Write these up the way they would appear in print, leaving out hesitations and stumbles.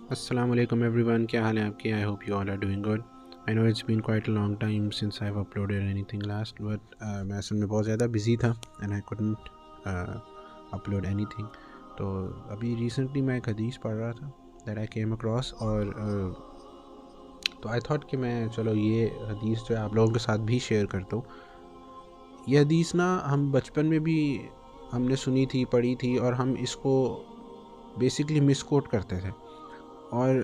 السلام علیکم every one, کیا حال ہے آپ کے؟ I hope you all are doing good. I know it's been quite a long time since I have uploaded anything last, but میں اصل میں بہت زیادہ بزی تھا and I couldn't upload anything. تو ابھی ریسنٹلی میں ایک حدیث پڑھ رہا تھا دیٹ آئی کیم اکراس، اور تو آئی تھاٹ کہ میں چلو یہ حدیث جو ہے آپ لوگوں کے ساتھ بھی شیئر کرتا ہوں. یہ حدیث نا ہم بچپن میں بھی ہم نے سنی تھی، پڑھی تھی، اور ہم اس کو بیسکلی مس کوٹ کرتے تھے، اور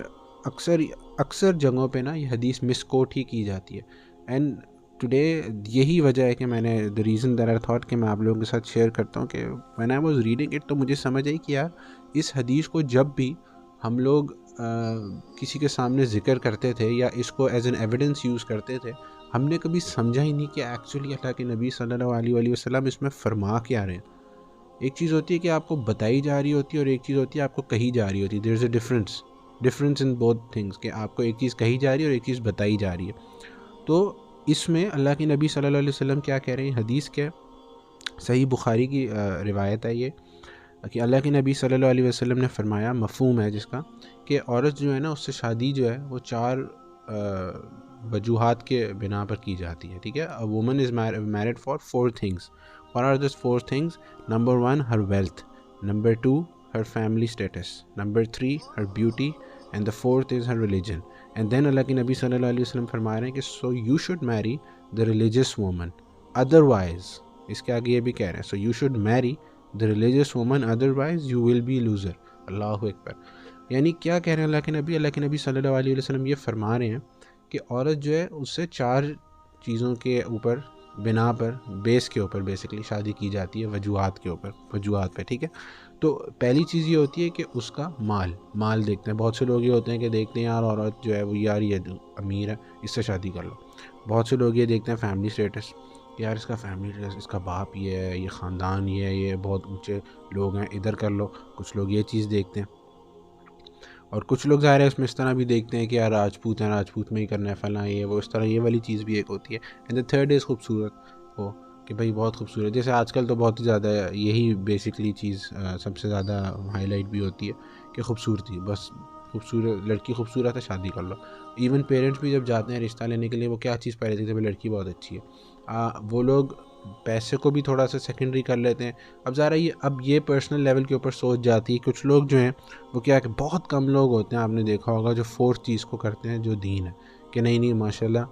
اکثر جگہوں پہ نا یہ حدیث مس کوٹ ہی کی جاتی ہے. اینڈ ٹوڈے یہی وجہ ہے کہ میں نے the reason that I thought کہ میں آپ لوگوں کے ساتھ شیئر کرتا ہوں کہ when I was reading it تو مجھے سمجھ آئی کہ یار اس حدیث کو جب بھی ہم لوگ کسی کے سامنے ذکر کرتے تھے یا اس کو ایز این ایویڈنس یوز کرتے تھے، ہم نے کبھی سمجھا ہی نہیں کہ ایکچولی اللہ کے نبی صلی اللہ علیہ وآلہ وسلم اس میں فرما کیا رہے ہیں. ایک چیز ہوتی ہے کہ آپ کو بتائی جا رہی ہوتی ہے، اور ایک چیز ہوتی ہے آپ کو کہی جا رہی ہوتی ہے. There is a difference in both things, کہ آپ کو ایک چیز کہی جا رہی ہے اور ایک چیز بتائی جا رہی ہے. تو اس میں اللہ کے نبی صلی اللہ علیہ وسلم کیا کہہ رہے ہیں؟ حدیث کے صحیح بخاری کی روایت ہے یہ، کہ اللہ کے نبی صلی اللہ علیہ وسلم نے فرمایا، مفہوم ہے جس کا، کہ عورت جو ہے نا اس سے شادی جو ہے وہ 4 وجوہات کے بنا پر کی جاتی ہے. ٹھیک ہے، a woman is married for 4 things. What are those 4 things? Number 1, her wealth. Number 2, her family status. Number 3, her beauty. And the 4th is her religion. And then اللہ کے نبی صلی اللہ علیہ وسلم فرما رہے ہیں کہ so you should marry the religious woman. Otherwise، اس کے آگے یہ بھی کہہ رہے ہیں so you should marry the religious woman, otherwise you will be loser. اللہ اکبر. یعنی کیا کہہ رہے ہیں اللہ کے نبی؟ اللہ کے نبی صلی اللہ علیہ وسلم یہ فرما رہے ہیں کہ عورت جو ہے اس سے 4 چیزوں کے اوپر، بنا پر، بیس کے اوپر بیسکلی شادی کی جاتی ہے، وجوہات کے اوپر، وجوہات پہ. ٹھیک ہے، تو پہلی چیز یہ ہوتی ہے کہ اس کا مال دیکھتے ہیں. بہت سے لوگ یہ ہوتے ہیں کہ دیکھتے ہیں یار عورت جو ہے وہ یار یہ امیر ہے، اس سے شادی کر لو. بہت سے لوگ یہ دیکھتے ہیں فیملی سٹیٹس، یار اس کا فیملی سٹیٹس، اس کا باپ یہ ہے، یہ خاندان یہ ہے، یہ بہت اونچے لوگ ہیں، ادھر کر لو. کچھ لوگ یہ چیز دیکھتے ہیں، اور کچھ لوگ ظاہر ہے اس میں اس طرح بھی دیکھتے ہیں کہ یار راجپوت ہیں، راجپوت میں ہی کرنا ہے، فلاں یہ وہ، اس طرح یہ والی چیز بھی ایک ہوتی ہے. اینڈ دا تھرڈ از خوبصورت ہو، کہ بھائی بہت خوبصورت. جیسے آج کل تو بہت ہی زیادہ یہی بیسکلی چیز سب سے زیادہ ہائی لائٹ بھی ہوتی ہے کہ خوبصورتی، بس خوبصورت لڑکی خوبصورت ہے، شادی کر لو. ایون پیرنٹس بھی جب جاتے ہیں رشتہ لینے کے لیے، وہ کیا چیز پہلے دیکھتے ہیں؟ لڑکی بہت اچھی ہے. وہ لوگ پیسے کو بھی تھوڑا سا سیکنڈری کر لیتے ہیں. اب ذرا اب یہ پرسنل لیول کے اوپر سوچ جاتی ہے. کچھ لوگ جو ہیں وہ کیا کہ بہت کم لوگ ہوتے ہیں، آپ نے دیکھا ہوگا، جو 4th چیز کو کرتے ہیں، جو دین ہے، کہ نہیں ماشاءاللہ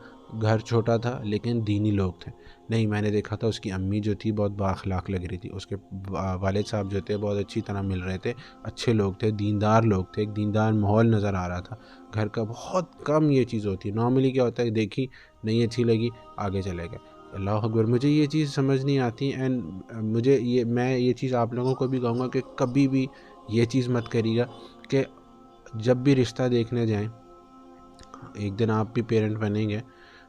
گھر چھوٹا تھا لیکن دینی لوگ تھے. نہیں، میں نے دیکھا تھا اس کی امی جو تھی بہت بااخلاق لگ رہی تھی، اس کے والد صاحب جو تھے بہت اچھی طرح مل رہے تھے، اچھے لوگ تھے، دیندار لوگ تھے، ایک دیندار ماحول نظر آ رہا تھا گھر کا. بہت کم یہ چیز ہوتی ہے. نارملی کیا ہوتا ہے، دیکھی نہیں اچھی لگی، آگے چلے گئے. اللہ اکبر. مجھے یہ چیز سمجھ نہیں آتی. اینڈ میں یہ چیز آپ لوگوں کو بھی کہوں گا کہ کبھی بھی یہ چیز مت کریے گا کہ جب بھی رشتہ دیکھنے جائیں، ایک دن آپ بھی پیرنٹ بنیں گے،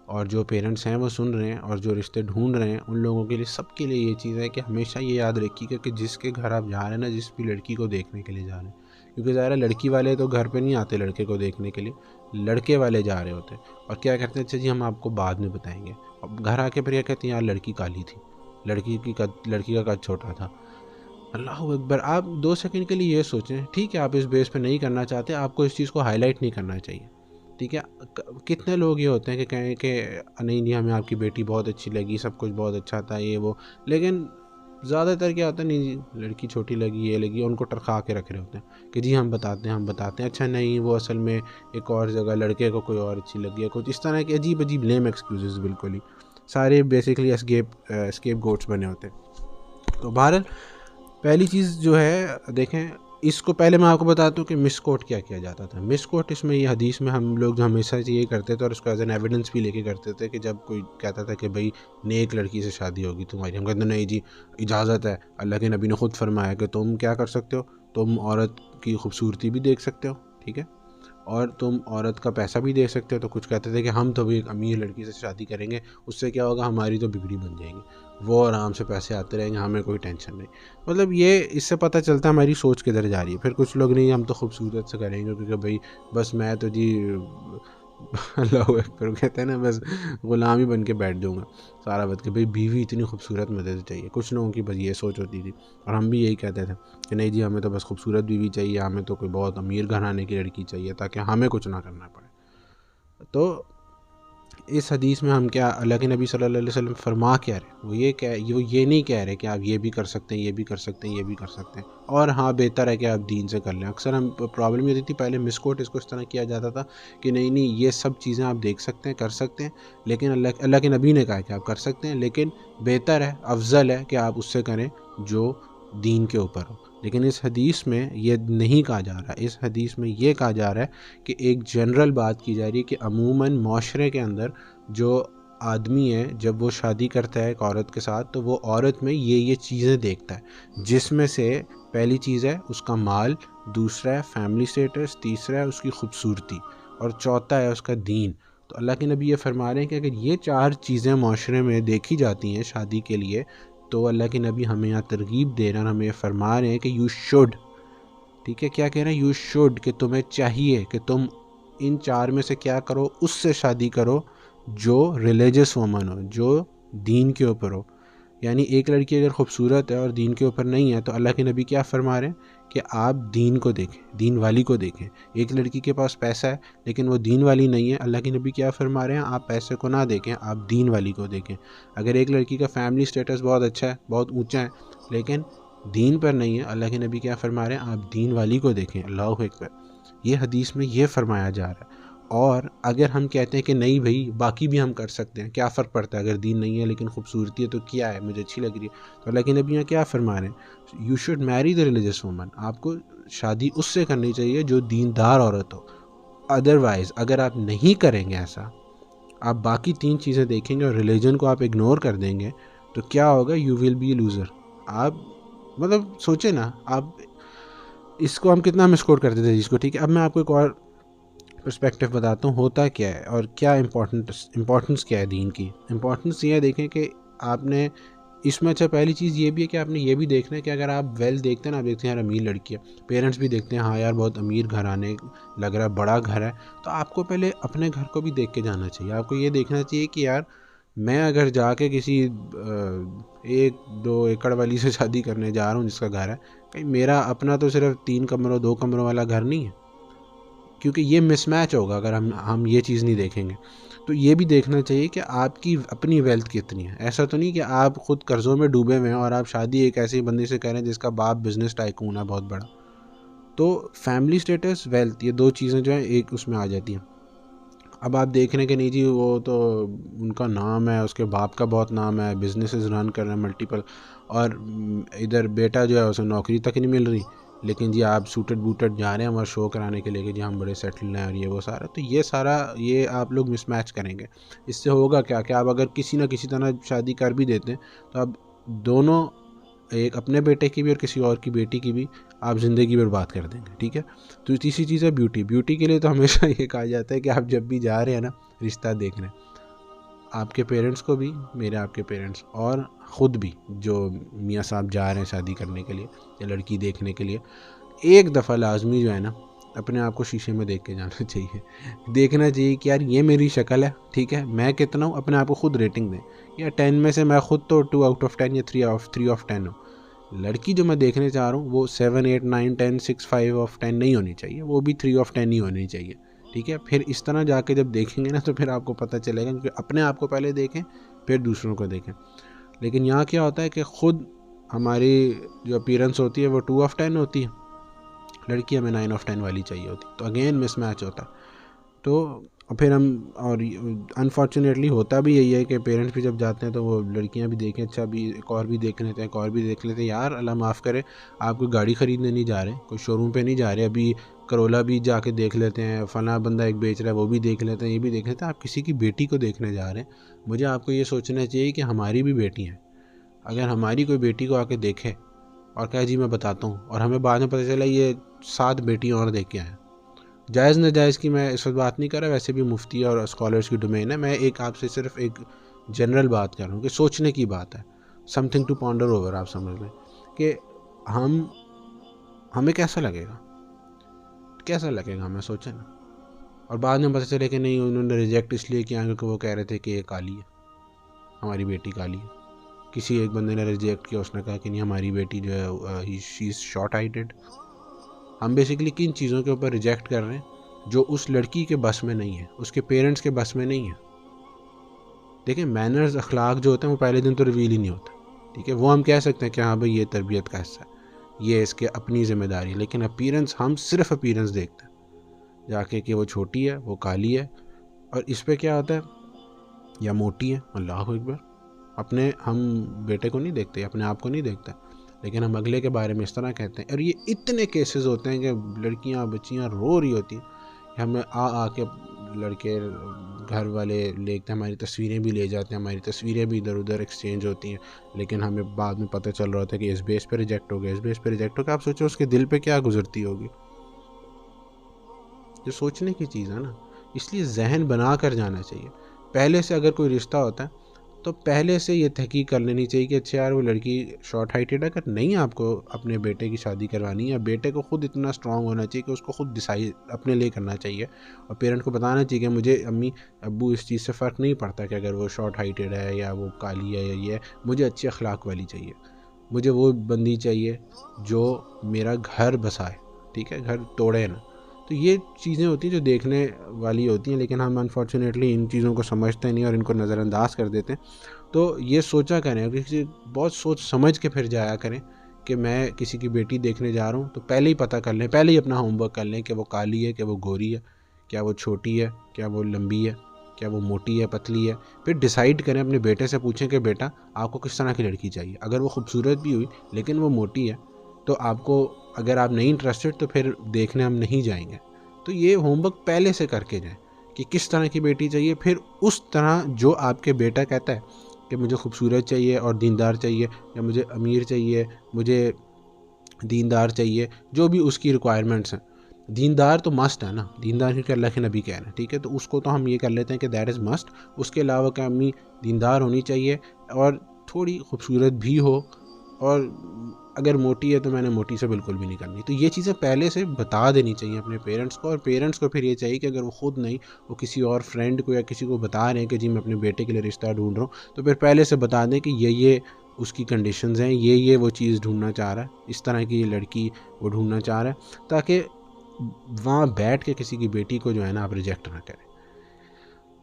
اور جو پیرنٹس ہیں وہ سن رہے ہیں اور جو رشتے ڈھونڈ رہے ہیں، ان لوگوں کے لیے، سب کے لیے یہ چیز ہے کہ ہمیشہ یہ یاد رکھیے گا کہ جس کے گھر آپ جا رہے ہیں نا، جس بھی لڑکی کو دیکھنے کے لیے جا رہے ہیں، کیونکہ ظاہر ہے لڑکی والے تو گھر پہ نہیں آتے لڑکے کو دیکھنے کے لیے، لڑکے والے جا رہے ہوتے ہیں. اور کیا کرتے ہیں؟ اچھا جی ہم آپ کو بعد میں بتائیں گے. اب گھر آ کے پھر یہ کہتے ہیں یار لڑکی کالی تھی، لڑکی کا قد چھوٹا تھا. اللہ اکبر. آپ 2 سیکنڈ کے لیے یہ سوچیں، ٹھیک ہے آپ اس بیس پہ نہیں کرنا چاہتے، آپ کو اس چیز کو ہائی لائٹ نہیں کرنا چاہیے. ٹھیک ہے، کتنے لوگ یہ ہوتے ہیں کہ کہیں کہ نہیں ہمیں آپ کی بیٹی بہت اچھی لگی، سب کچھ بہت اچھا تھا، یہ وہ، لیکن زیادہ تر کیا ہوتا ہے، نہیں جی لڑکی چھوٹی لگی، یہ لگی، ان کو ٹرکا کے رکھ رہے ہوتے ہیں کہ جی ہم بتاتے ہیں. اچھا نہیں، وہ اصل میں ایک اور جگہ لڑکے کو کوئی اور اچھی لگی ہے، کچھ اس طرح کے عجیب لیم ایکسکیوزز، بالکل ہی سارے بیسکلی اسکیپ گوٹس بنے ہوتے ہیں. تو بہرحال پہلی چیز جو ہے، دیکھیں اس کو پہلے میں آپ کو بتاتا ہوں کہ مس کوٹ کیا کیا جاتا تھا. مس کوٹ اس میں یہ حدیث میں ہم لوگ جو ہمیشہ یہ کرتے تھے، اور اس کو ایز این ایویڈنس بھی لے کے کرتے تھے، کہ جب کوئی کہتا تھا کہ بھئی نیک لڑکی سے شادی ہوگی تمہاری، ہم کہتے ہیں نہیں جی اجازت ہے، اللہ کے نبی نے خود فرمایا کہ تم کیا کر سکتے ہو، تم عورت کی خوبصورتی بھی دیکھ سکتے ہو، ٹھیک ہے، اور تم عورت کا پیسہ بھی دے سکتے ہو. تو کچھ کہتے تھے کہ ہم تو بھی ایک امیر لڑکی سے شادی کریں گے، اس سے کیا ہوگا، ہماری تو بگڑی بن جائیں گی، وہ آرام سے پیسے آتے رہیں گے، ہمیں کوئی ٹینشن نہیں. مطلب یہ اس سے پتہ چلتا ہے ہماری سوچ کدھر جا رہی ہے. پھر کچھ لوگ نہیں، ہم تو خوبصورت سے کریں گے، کیونکہ بھائی بس میں تو جی اللہ اکبر. کہتے ہیں نا بس غلام ہی بن کے بیٹھ جاؤں گا سارا وقت کہ بھئی بیوی اتنی خوبصورت مجھے چاہیے. کچھ لوگوں کی بس یہ سوچ ہوتی تھی اور ہم بھی یہی کہتے تھے کہ نہیں جی ہمیں تو بس خوبصورت بیوی چاہیے, ہمیں تو کوئی بہت امیر گھرانے کی لڑکی چاہیے تاکہ ہمیں کچھ نہ کرنا پڑے. تو اس حدیث میں ہم کیا اللہ کے نبی صلی اللہ علیہ وسلم فرما کیا رہے, وہ یہ نہیں کہہ رہے کہ آپ یہ بھی کر سکتے ہیں, یہ بھی کر سکتے ہیں, یہ بھی کر سکتے ہیں, اور ہاں بہتر ہے کہ آپ دین سے کر لیں. اکثر ہم پرابلم یہ ہوتی تھی پہلے مس کوٹ اس کو اس طرح کیا جاتا تھا کہ نہیں یہ سب چیزیں آپ دیکھ سکتے ہیں, کر سکتے ہیں, لیکن اللہ کے نبی نے کہا کہ آپ کر سکتے ہیں, لیکن بہتر ہے, افضل ہے کہ آپ اس سے کریں جو دین کے اوپر ہو. لیکن اس حدیث میں یہ نہیں کہا جا رہا. اس حدیث میں یہ کہا جا رہا ہے کہ ایک جنرل بات کی جا رہی ہے کہ عموماً معاشرے کے اندر جو آدمی ہے جب وہ شادی کرتا ہے ایک عورت کے ساتھ تو وہ عورت میں یہ چیزیں دیکھتا ہے, جس میں سے پہلی چیز ہے اس کا مال, دوسرا ہے فیملی سٹیٹس, تیسرا ہے اس کی خوبصورتی, اور چوتھا ہے اس کا دین. تو اللہ کے نبی یہ فرما رہے ہیں کہ اگر یہ 4 چیزیں معاشرے میں دیکھی جاتی ہیں شادی کے لیے تو اللہ کے نبی ہمیں یہاں ترغیب دے رہے ہیں اور ہمیں یہ فرما رہے ہیں کہ یو شوڈ, ٹھیک ہے, کیا کہہ رہے ہیں, یو شوڈ, کہ تمہیں چاہیے کہ تم ان 4 میں سے کیا کرو, اس سے شادی کرو جو ریلیجس وومن ہو, جو دین کے اوپر ہو. یعنی ایک لڑکی اگر خوبصورت ہے اور دین کے اوپر نہیں ہے تو اللہ کے نبی کیا فرما رہے ہیں کہ آپ دین کو دیکھیں, دین والی کو دیکھیں. ایک لڑکی کے پاس پیسہ ہے لیکن وہ دین والی نہیں ہے, اللہ کے نبی کیا فرما رہے ہیں, آپ پیسے کو نہ دیکھیں, آپ دین والی کو دیکھیں. اگر ایک لڑکی کا فیملی سٹیٹس بہت اچھا ہے, بہت اونچا ہے, لیکن دین پر نہیں ہے, اللہ کے نبی کیا فرما رہے ہیں, آپ دین والی کو دیکھیں. اللہ اکبر. یہ حدیث میں یہ فرمایا جا رہا ہے. اور اگر ہم کہتے ہیں کہ نہیں بھائی باقی بھی ہم کر سکتے ہیں, کیا فرق پڑتا ہے اگر دین نہیں ہے لیکن خوبصورتی ہے تو کیا ہے, مجھے اچھی لگ رہی ہے, تو اللہ کے نبی یہاں کیا فرما رہے ہیں, یو شوڈ میری دا ریلیجس وومن, آپ کو شادی اس سے کرنی چاہیے جو دیندار عورت ہو. ادروائز اگر آپ نہیں کریں گے ایسا, آپ باقی 3 چیزیں دیکھیں گے اور ریلیجن کو آپ اگنور کر دیں گے تو کیا ہوگا, you will be a loser. آپ مطلب سوچیں نا, آپ اس کو ہم کتنا مسکوٹ کرتے تھے جس کو, ٹھیک ہے. اب میں آپ کو ایک اور پرسپیکٹیو بتاتا ہوں ہوتا کیا ہے اور کیا امپورٹنس کیا ہے دین کی. امپورٹنس یہ دیکھیں کہ آپ نے اس میں اچھا پہلی چیز یہ بھی ہے کہ آپ نے یہ بھی دیکھنا ہے کہ اگر آپ ویل دیکھتے ہیں نا, آپ دیکھتے ہیں یار امیر لڑکی ہے, پیرنٹس بھی دیکھتے ہیں ہاں یار بہت امیر گھرانے لگ رہا ہے, بڑا گھر ہے, تو آپ کو پہلے اپنے گھر کو بھی دیکھ کے جانا چاہیے. آپ کو یہ دیکھنا چاہیے کہ یار میں اگر جا کے کسی 1-2 ایکڑ والی سے شادی کرنے جا رہا ہوں جس کا گھر ہے, کہیں میرا اپنا تو صرف 3 کمروں 2 کمروں والا گھر نہیں ہے, کیونکہ یہ مس میچ ہوگا اگر ہم یہ چیز نہیں دیکھیں گے. تو یہ بھی دیکھنا چاہیے کہ آپ کی اپنی ویلتھ کتنی ہے. ایسا تو نہیں کہ آپ خود قرضوں میں ڈوبے ہوئے ہیں اور آپ شادی ایک ایسی بندے سے کریں جس کا باپ بزنس ٹائکون ہے بہت بڑا. تو فیملی سٹیٹس, ویلتھ, یہ 2 چیزیں جو ہیں ایک اس میں آ جاتی ہیں. اب آپ دیکھ رہے ہیں کہ نہیں جی وہ تو ان کا نام ہے, اس کے باپ کا بہت نام ہے, بزنسز رن کر رہے ہیں ملٹیپل, اور ادھر بیٹا جو ہے اسے نوکری تک نہیں مل رہی, لیکن جی آپ سوٹڈ بوٹڈ جا رہے ہیں ہمارا شو کرانے کے لیے کہ جی ہم بڑے سیٹل ہیں اور یہ وہ سارا. تو یہ آپ لوگ مس میچ کریں گے. اس سے ہوگا کیا کہ آپ اگر کسی نہ کسی طرح شادی کر بھی دیتے ہیں تو اب دونوں, ایک اپنے بیٹے کی بھی اور کسی اور کی بیٹی کی بھی, آپ زندگی برباد کر دیں گے. ٹھیک ہے. تو تیسری چیز ہے بیوٹی کے لیے تو ہمیشہ یہ کہا جاتا ہے کہ آپ جب بھی جا رہے ہیں نا رشتہ دیکھنے, آپ کے پیرنٹس کو بھی, میرے آپ کے پیرنٹس, اور خود بھی جو میاں صاحب جا رہے ہیں شادی کرنے کے لیے یا لڑکی دیکھنے کے لیے, ایک دفعہ لازمی جو ہے نا اپنے آپ کو شیشے میں دیکھ کے جانا چاہیے. دیکھنا چاہیے کہ یار یہ میری شکل ہے, ٹھیک ہے, میں کتنا ہوں, اپنے آپ کو خود ریٹنگ دیں. یا 10 میں سے میں خود تو 2 آؤٹ آف 10 یا 3 آف 10 ہوں. لڑکی جو میں دیکھنے چاہ رہا ہوں وہ 7, 8, 9, 10, 6, 5 آف 10 نہیں ہونی چاہیے, وہ بھی 3 آف 10 ہی ہونی چاہیے. ٹھیک ہے. پھر اس طرح جا کے جب دیکھیں گے نا تو پھر آپ کو پتہ چلے گا, کیونکہ اپنے آپ کو پہلے دیکھیں پھر دوسروں کو دیکھیں. لیکن یہاں کیا ہوتا ہے کہ خود ہماری جو اپیرنس ہوتی ہے وہ 2 آف 10 ہوتی ہے, لڑکی ہمیں 9 آف 10 والی چاہیے ہوتی, تو اگین مس میچ ہوتا ہے. تو پھر ہم, اور انفارچونیٹلی ہوتا بھی یہی ہے کہ پیرنٹس بھی جب جاتے ہیں تو وہ لڑکیاں بھی دیکھیں, اچھا بھی ایک اور بھی دیکھ لیتے ہیں, ایک اور بھی دیکھ لیتے ہیں. یار اللہ معاف کرے, آپ کوئی گاڑی خریدنے نہیں جا رہے, کوئی شو روم پہ نہیں جا رہے, ابھی کرولا بھی جا کے دیکھ لیتے ہیں, فلاں بندہ ایک بیچ رہا ہے وہ بھی دیکھ لیتے ہیں, یہ بھی دیکھ لیتے ہیں. آپ کسی کی بیٹی کو دیکھنے جا رہے ہیں, مجھے آپ کو یہ سوچنا چاہیے کہ ہماری بھی بیٹی ہیں. اگر ہماری کوئی بیٹی کو آ کے دیکھے اور کہے جی میں بتاتا ہوں, اور ہمیں بعد میں پتہ چلا یہ 7 بیٹیاں اور دیکھ کے آئے, جائز ناجائز کی میں اس وقت بات نہیں کر رہا, ویسے بھی مفتی اور اسکالرس کی ڈومین ہے. میں ایک آپ سے صرف ایک جنرل بات کر رہا ہوں کہ سوچنے کی بات ہے, something to ponder over. آپ سمجھ لیں کہ ہمیں کیسا لگے گا, ہمیں سوچیں نا. اور بعد میں پتہ چلے کہ نہیں انہوں نے ریجیکٹ اس لیے کیا کیونکہ وہ کہہ رہے تھے کہ یہ کالی ہے، ہماری بیٹی کالی ہے. کسی ایک بندے نے ریجیکٹ کیا، اس نے کہا کہ نہیں ہماری بیٹی جو ہے شی از شارٹ ہائٹڈ. ہم بیسیکلی کن چیزوں کے اوپر ریجیکٹ کر رہے ہیں جو اس لڑکی کے بس میں نہیں ہے، اس کے پیرنٹس کے بس میں نہیں ہے. دیکھیں مینرز، اخلاق جو ہوتے ہیں وہ پہلے دن تو ریویل ہی نہیں ہوتا، ٹھیک ہے. وہ ہم کہہ سکتے ہیں کہ ہاں بھائی یہ تربیت کا حصہ ہے، یہ اس کے اپنی ذمہ داری ہے، لیکن اپیرنس ہم صرف اپیرنس دیکھتے ہیں جا کے کہ وہ چھوٹی ہے، وہ کالی ہے، اور اس پہ کیا ہوتا ہے یا موٹی ہے. اللہ اکبر. ہم بیٹے کو نہیں دیکھتے، اپنے آپ کو نہیں دیکھتے، لیکن ہم اگلے کے بارے میں اس طرح کہتے ہیں. اور یہ اتنے کیسز ہوتے ہیں کہ لڑکیاں بچیاں رو رہی ہوتی ہیں، ہمیں آ کے لڑکے گھر والے لیتے ہیں، ہماری تصویریں بھی لے جاتے ہیں، ہماری تصویریں بھی ادھر ادھر ایکسچینج ہوتی ہیں، لیکن ہمیں بعد میں پتہ چل رہا ہوتا ہے کہ اس بیس پہ ریجیکٹ ہو گیا، اس بیس پہ ریجیکٹ ہو گیا. آپ سوچو اس کے دل پہ کیا گزرتی ہوگی. جو سوچنے کی چیز ہے نا، اس لیے ذہن بنا کر جانا چاہیے. پہلے سے اگر کوئی رشتہ ہوتا ہے تو پہلے سے یہ تحقیق کر لینی چاہیے کہ اچھا یار وہ لڑکی شارٹ ہائٹڈ ہے. اگر نہیں آپ کو اپنے بیٹے کی شادی کروانی ہے، بیٹے کو خود اتنا اسٹرانگ ہونا چاہیے کہ اس کو خود ڈیسائڈ اپنے لیے کرنا چاہیے، اور پیرنٹ کو بتانا چاہیے کہ مجھے امی ابو اس چیز سے فرق نہیں پڑتا کہ اگر وہ شارٹ ہائٹڈ ہے یا وہ کالی ہے یا یہ ہے، مجھے اچھی اخلاق والی چاہیے، مجھے وہ بندی چاہیے جو میرا گھر بسائے، ٹھیک ہے، گھر توڑے نا. تو یہ چیزیں ہوتی ہیں جو دیکھنے والی ہوتی ہیں، لیکن ہم انفارچونیٹلی ان چیزوں کو سمجھتے نہیں اور ان کو نظر انداز کر دیتے ہیں. تو یہ سوچا کریں، کسی بہت سوچ سمجھ کے پھر جایا کریں کہ میں کسی کی بیٹی دیکھنے جا رہا ہوں تو پہلے ہی پتہ کر لیں، پہلے ہی اپنا ہوم ورک کر لیں کہ وہ کالی ہے کہ وہ گوری ہے، کیا وہ چھوٹی ہے، کیا وہ لمبی ہے، کیا وہ موٹی ہے پتلی ہے. پھر ڈیسائیڈ کریں، اپنے بیٹے سے پوچھیں کہ بیٹا آپ کو کس طرح کی لڑکی چاہیے. اگر وہ خوبصورت بھی ہوئی لیکن وہ موٹی ہے تو آپ کو، اگر آپ نہیں انٹرسٹڈ تو پھر دیکھنے ہم نہیں جائیں گے. تو یہ ہوم ورک پہلے سے کر کے جائیں کہ کس طرح کی بیٹی چاہیے. پھر اس طرح جو آپ کے بیٹا کہتا ہے کہ مجھے خوبصورت چاہیے اور دیندار چاہیے، یا مجھے امیر چاہیے، مجھے دیندار چاہیے، جو بھی اس کی ریکوائرمنٹس ہیں. دیندار تو مسٹ ہے نا، دیندار کیونکہ اللہ کے نبی کہہ رہے ہیں، ٹھیک ہے، تو اس کو تو ہم یہ کر لیتے ہیں کہ دیٹ از مسٹ. اس کے علاوہ کہ امی دیندار ہونی چاہیے اور تھوڑی خوبصورت بھی ہو، اور اگر موٹی ہے تو میں نے موٹی سے بالکل بھی نہیں کرنی. تو یہ چیزیں پہلے سے بتا دینی چاہیے اپنے پیرنٹس کو، اور پیرنٹس کو پھر یہ چاہیے کہ اگر وہ خود نہیں، وہ کسی اور فرینڈ کو یا کسی کو بتا رہے ہیں کہ جی میں اپنے بیٹے کے لیے رشتہ ڈھونڈ رہا ہوں، تو پھر پہلے سے بتا دیں کہ یہ اس کی کنڈیشنز ہیں، یہ وہ چیز ڈھونڈنا چاہ رہا ہے، اس طرح کی لڑکی وہ ڈھونڈنا چاہ رہا ہے، تاکہ وہاں بیٹھ کے کسی کی بیٹی کو جو ہے نا آپ ریجیکٹ نہ کریں.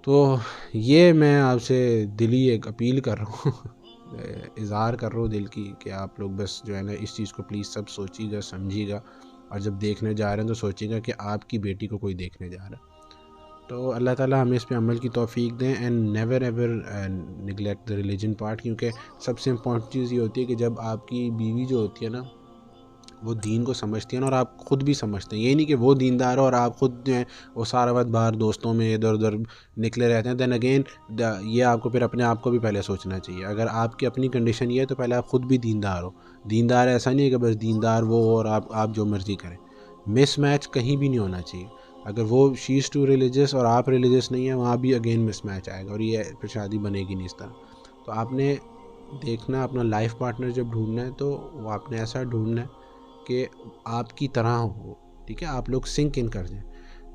تو یہ میں آپ سے دلی ایک اپیل کر رہا ہوں، اظہار کر رہا ہوں دل کی، کہ آپ لوگ بس جو ہے نا اس چیز کو پلیز سب سوچیے گا، سمجھیے گا، اور جب دیکھنے جا رہے ہیں تو سوچیے گا کہ آپ کی بیٹی کو کوئی دیکھنے جا رہا ہے. تو اللہ تعالیٰ ہمیں اس پہ عمل کی توفیق دیں. And never ever neglect the religion part, کیونکہ سب سے امپورٹنٹ چیز یہ ہوتی ہے کہ جب آپ کی بیوی جو ہوتی ہے نا وہ دین کو سمجھتی ہیں، اور آپ خود بھی سمجھتے ہیں، یہ نہیں کہ وہ دیندار ہو اور آپ خود جو ہیں وہ سارا وقت باہر دوستوں میں ادھر ادھر نکلے رہتے ہیں. دین اگین یہ آپ کو پھر اپنے آپ کو بھی پہلے سوچنا چاہیے. اگر آپ کی اپنی کنڈیشن یہ ہے تو پہلے آپ خود بھی دیندار ہو. دیندار ایسا نہیں ہے کہ بس دیندار وہ ہو اور آپ جو مرضی کریں. مس میچ کہیں بھی نہیں ہونا چاہیے. اگر وہ شی از ٹو ریلیجس اور آپ ریلیجس نہیں ہیں، وہاں بھی اگین مس میچ آئے گا اور یہ پھر شادی بنے گی نہیں اس طرح. تو آپ نے دیکھنا اپنا لائف پارٹنر جب ڈھونڈنا ہے تو وہ آپ نے ایسا ڈھونڈنا ہے کہ آپ کی طرح ہو، ٹھیک ہے، آپ لوگ سنک ان کر جائیں.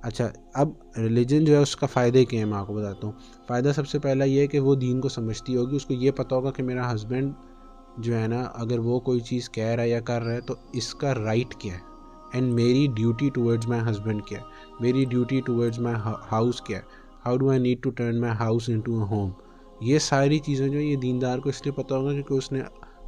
اچھا اب ریلیجن جو ہے اس کا فائدے کیا ہے میں آپ کو بتاتا ہوں. فائدہ سب سے پہلا یہ ہے کہ وہ دین کو سمجھتی ہوگی، اس کو یہ پتہ ہوگا کہ میرا ہسبینڈ جو ہے نا اگر وہ کوئی چیز کہہ رہا ہے یا کر رہا ہے تو اس کا رائٹ کیا ہے، اینڈ میری ڈیوٹی ٹورڈز مائی ہسبینڈ کیا ہے، میری ڈیوٹی ٹورڈز مائی ہاؤس کیا ہے، how do I need to turn my house into a home. یہ ساری چیزیں جو ہیں یہ دیندار کو اس لیے پتہ ہوگا کیونکہ اس نے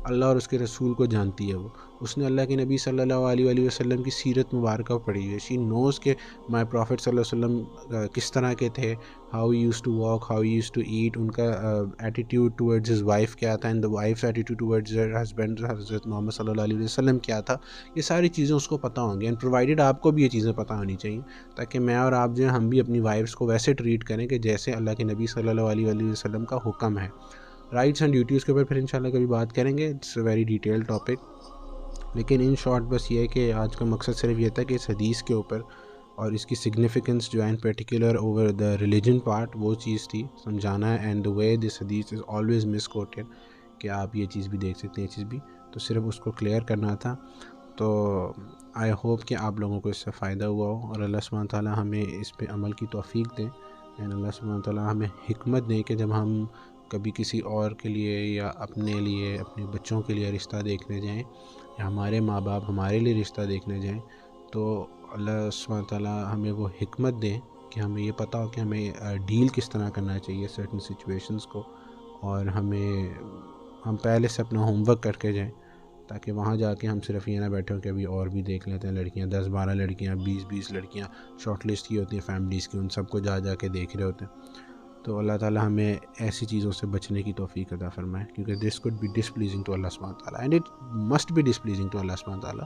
اللہ اور اس کے رسول کو جانتی ہے، اس نے اللہ کے نبی صلی اللہ علیہ وسلم کی سیرت مبارکہ پڑھی ہے. شی نوز کہ مائی پروفٹ صلی اللہ علیہ وسلم کس طرح کے تھے، how use to walk, how use to eat, ان کا ایٹیٹیوڈ ٹورڈز ہز وائف کیا تھا، and the wife's attitude towards her husband Hazrat Muhammad صلی اللہ علیہ وسلم کیا تھا. یہ ساری چیزیں اس کو پتہ ہوں گی، اینڈ پرووائڈیڈ آپ کو بھی یہ چیزیں پتہ ہونی چاہیے تاکہ میں اور آپ جو ہیں ہم بھی اپنی وائفس کو ویسے ٹریٹ کریں کہ جیسے اللہ کے نبی صلی اللہ علیہ وسلم کا حکم ہے. رائٹس اینڈ ڈیوٹیز کے اوپر پھر انشاءاللہ کبھی بات کریں گے، it's a very detail topic. لیکن ان شارٹ بس یہ ہے کہ آج کا مقصد صرف یہ تھا کہ اس حدیث کے اوپر اور اس کی سگنیفیکنس جو ہے in particular over the religion part وہ چیز تھی سمجھانا ہے. اینڈ دا وے دس حدیث از آلویز مس کوٹڈ کہ آپ یہ چیز بھی دیکھ سکتے ہیں، یہ چیز بھی، تو صرف اس کو کلیئر کرنا تھا. تو آئی ہوپ کہ آپ لوگوں کو اس سے فائدہ ہوا ہو، اور اللہ سبحانہ تعالیٰ ہمیں اس پہ عمل کی توفیق دیں، اینڈ اللہ سبحانہ تعالیٰ ہمیں حکمت دیں کہ جب ہم کبھی کسی اور کے لیے یا اپنے لیے، اپنے بچوں کے لیے رشتہ دیکھنے جائیں، یا ہمارے ماں باپ ہمارے لیے رشتہ دیکھنے جائیں، تو اللہ سبحانہ تعالیٰ ہمیں وہ حکمت دیں کہ ہمیں یہ پتہ ہو کہ ہمیں ڈیل کس طرح کرنا چاہیے سرٹن سچویشنز کو، اور ہم پہلے سے اپنا ہوم ورک کر کے جائیں، تاکہ وہاں جا کے ہم صرف یہ نہ بیٹھے ہوں کہ ابھی اور بھی دیکھ لیتے ہیں لڑکیاں، 10-12 لڑکیاں، 20-20 لڑکیاں شارٹ لسٹ کی ہوتی ہیں فیملیز کی، ان سب کو جا کے دیکھ رہے ہوتے ہیں۔ تو اللہ تعالیٰ ہمیں ایسی چیزوں سے بچنے کی توفیق عطا فرمائے، کیونکہ this could be displeasing to Allah سبحانہ تعالیٰ، and it must be displeasing to Allah سبحانہ تعالیٰ،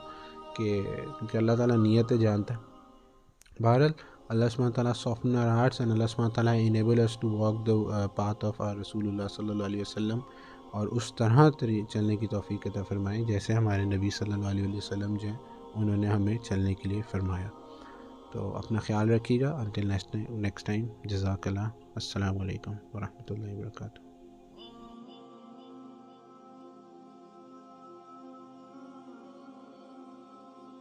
کیونکہ اللہ تعالیٰ نیتیں جانتا ہے۔ بہرحال اللہ سبحانہ تعالیٰ soften our hearts and اللہ سبحانہ تعالیٰ enable us to walk the path of our رسول اللہ صلی اللہ علیہ وسلم، اور اس طرح چلنے کی توفیق عطا فرمائے جیسے ہمارے نبی صلی اللہ علیہ وسلم جو ہیں انہوں نے ہمیں چلنے کے لیے فرمایا۔ تو اپنا خیال رکھیے گا، until next time، جزاک اللہ، السلام علیکم ورحمۃ اللہ وبرکاتہ۔